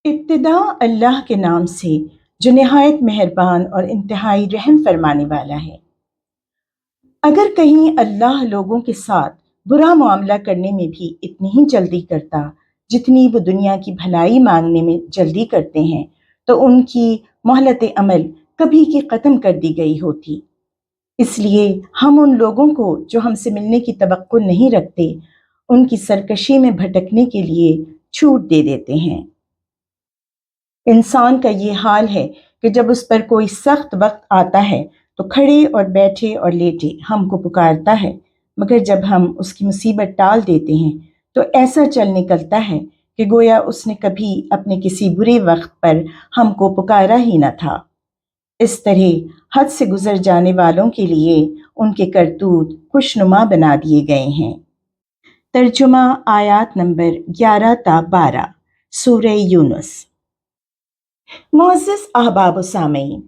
ابتدا اللہ کے نام سے جو نہایت مہربان اور انتہائی رحم فرمانے والا ہے۔ اگر کہیں اللہ لوگوں کے ساتھ برا معاملہ کرنے میں بھی اتنی ہی جلدی کرتا جتنی وہ دنیا کی بھلائی مانگنے میں جلدی کرتے ہیں تو ان کی مہلت عمل کبھی کی ختم کر دی گئی ہوتی۔ اس لیے ہم ان لوگوں کو جو ہم سے ملنے کی توقع نہیں رکھتے ان کی سرکشی میں بھٹکنے کے لیے چھوٹ دے دیتے ہیں۔ انسان کا یہ حال ہے کہ جب اس پر کوئی سخت وقت آتا ہے تو کھڑے اور بیٹھے اور لیٹے ہم کو پکارتا ہے، مگر جب ہم اس کی مصیبت ٹال دیتے ہیں تو ایسا چل نکلتا ہے کہ گویا اس نے کبھی اپنے کسی برے وقت پر ہم کو پکارا ہی نہ تھا۔ اس طرح حد سے گزر جانے والوں کے لیے ان کے کرتوت خوشنما بنا دیے گئے ہیں۔ ترجمہ آیات نمبر 11 تا 12 سورہ یونس۔ معزز احباب و سامعین،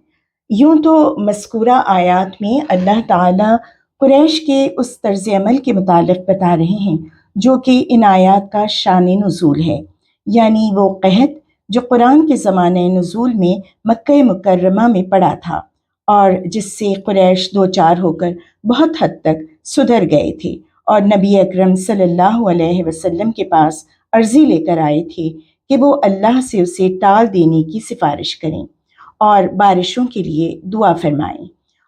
یوں تو مذکورہ آیات میں اللہ تعالیٰ قریش کے اس طرز عمل کے متعلق بتا رہے ہیں جو کہ ان آیات کا شان نزول ہے، یعنی وہ قحط جو قرآن کے زمانۂ نزول میں مکہ مکرمہ میں پڑا تھا اور جس سے قریش دوچار ہو کر بہت حد تک سدھر گئے تھے اور نبی اکرم صلی اللہ علیہ وسلم کے پاس عرضی لے کر آئے تھے کہ وہ اللہ سے اسے ٹال دینے کی سفارش کریں اور بارشوں کے لیے دعا فرمائیں،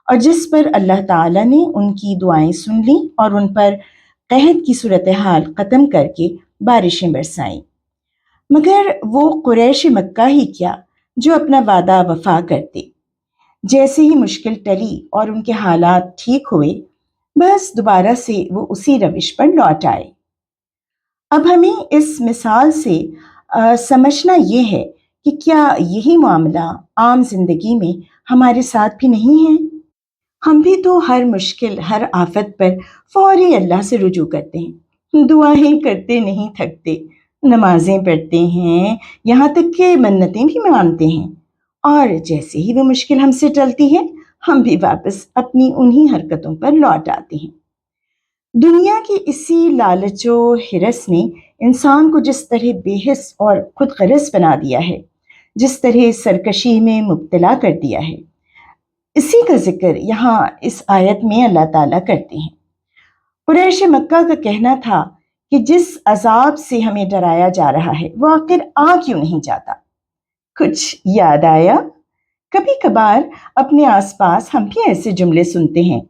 اور جس پر اللہ تعالیٰ نے ان کی دعائیں سن لیں اور ان پر قحط کی صورتحال ختم کر کے بارشیں برسائیں۔ مگر وہ قریش مکہ ہی کیا جو اپنا وعدہ وفا کرتے۔ جیسے ہی مشکل ٹلی اور ان کے حالات ٹھیک ہوئے، بس دوبارہ سے وہ اسی روش پر لوٹ آئے۔ اب ہمیں اس مثال سے سمجھنا یہ ہے کہ کیا یہی معاملہ عام زندگی میں ہمارے ساتھ بھی نہیں ہے؟ ہم بھی تو ہر مشکل، ہر آفت پر فوری اللہ سے رجوع کرتے ہیں، دعائیں کرتے نہیں تھکتے، نمازیں پڑھتے ہیں، یہاں تک کہ منتیں بھی مانتے ہیں، اور جیسے ہی وہ مشکل ہم سے ٹلتی ہے ہم بھی واپس اپنی انہی حرکتوں پر لوٹ آتے ہیں۔ دنیا کی اسی لالچ و ہرس نے انسان کو جس طرح بے حس اور خود غرض بنا دیا ہے، جس طرح سرکشی میں مبتلا کر دیا ہے، اسی کا ذکر یہاں اس آیت میں اللہ تعالیٰ کرتے ہیں۔ قریش مکہ کا کہنا تھا کہ جس عذاب سے ہمیں ڈرایا جا رہا ہے وہ آخر آ کیوں نہیں جاتا؟ کچھ یاد آیا؟ کبھی کبھار اپنے آس پاس ہم بھی ایسے جملے سنتے ہیں،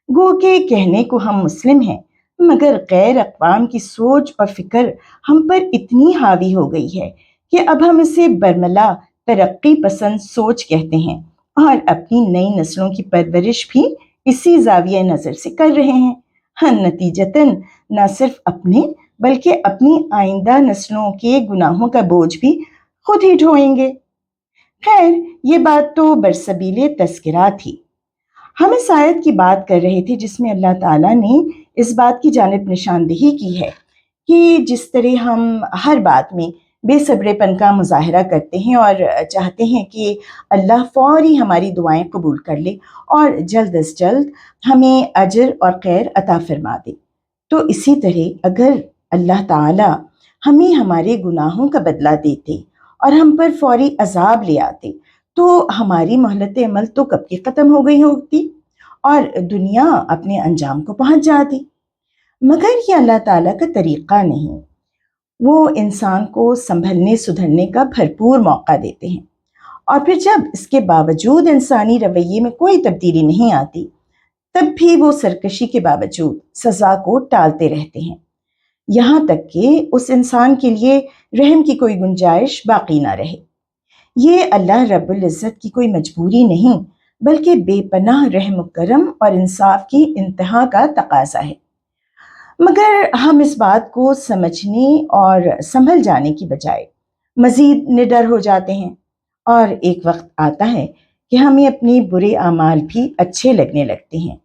گو کہ کہنے کو ہم مسلم ہیں مگر غیر اقوام کی سوچ اور فکر ہم پر اتنی حاوی ہو گئی ہے کہ اب ہم اسے برملا ترقی پسند سوچ کہتے ہیں اور اپنی نئی نسلوں کی پرورش بھی اسی زاویہ نظر سے کر رہے ہیں۔ نتیجتاً نہ صرف اپنے بلکہ اپنی آئندہ نسلوں کے گناہوں کا بوجھ بھی خود ہی ڈھوئیں گے۔ خیر، یہ بات تو برسبیل تذکرہ تھی۔ ہم اس آیت کی بات کر رہے تھے جس میں اللہ تعالیٰ نے اس بات کی جانب نشاندہی کی ہے کہ جس طرح ہم ہر بات میں بے صبرے پن کا مظاہرہ کرتے ہیں اور چاہتے ہیں کہ اللہ فوری ہماری دعائیں قبول کر لے اور جلد از جلد ہمیں اجر اور خیر عطا فرما دے، تو اسی طرح اگر اللہ تعالیٰ ہمیں ہمارے گناہوں کا بدلہ دیتے اور ہم پر فوری عذاب لے آتے تو ہماری مہلت عمل تو کب کی ختم ہو گئی ہوتی اور دنیا اپنے انجام کو پہنچ جاتی۔ مگر یہ اللہ تعالیٰ کا طریقہ نہیں، وہ انسان کو سنبھلنے سدھرنے کا بھرپور موقع دیتے ہیں، اور پھر جب اس کے باوجود انسانی رویے میں کوئی تبدیلی نہیں آتی تب بھی وہ سرکشی کے باوجود سزا کو ٹالتے رہتے ہیں، یہاں تک کہ اس انسان کے لیے رحم کی کوئی گنجائش باقی نہ رہے۔ یہ اللہ رب العزت کی کوئی مجبوری نہیں بلکہ بے پناہ رحم و کرم اور انصاف کی انتہا کا تقاضا ہے۔ مگر ہم اس بات کو سمجھنے اور سنبھل جانے کی بجائے مزید نڈر ہو جاتے ہیں، اور ایک وقت آتا ہے کہ ہمیں اپنے برے اعمال بھی اچھے لگنے لگتے ہیں۔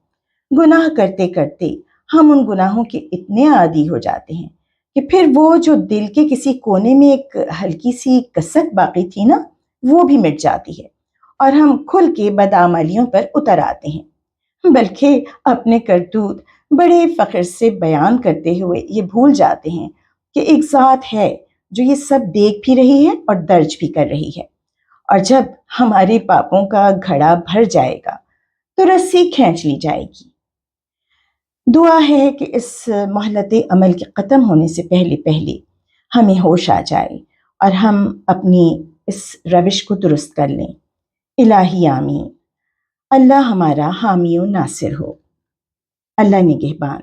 گناہ کرتے کرتے ہم ان گناہوں کے اتنے عادی ہو جاتے ہیں کہ پھر وہ جو دل کے کسی کونے میں ایک ہلکی سی کسک باقی تھی نا، وہ بھی مٹ جاتی ہے اور ہم کھل کے بدعمالیوں پر اتر آتے ہیں، بلکہ اپنے کرتوت بڑے فخر سے بیان کرتے ہوئے یہ بھول جاتے ہیں کہ ایک ذات ہے جو یہ سب دیکھ بھی رہی ہے اور درج بھی کر رہی ہے، اور جب ہمارے پاپوں کا گھڑا بھر جائے گا تو رسی کھینچ لی جائے گی۔ دعا ہے کہ اس مہلت عمل کے ختم ہونے سے پہلے پہلے ہمیں ہوش آ جائے اور ہم اپنی اس روش کو درست کر لیں۔ الہی آمین۔ اللہ ہمارا حامی و ناصر ہو۔ اللہ نگہبان۔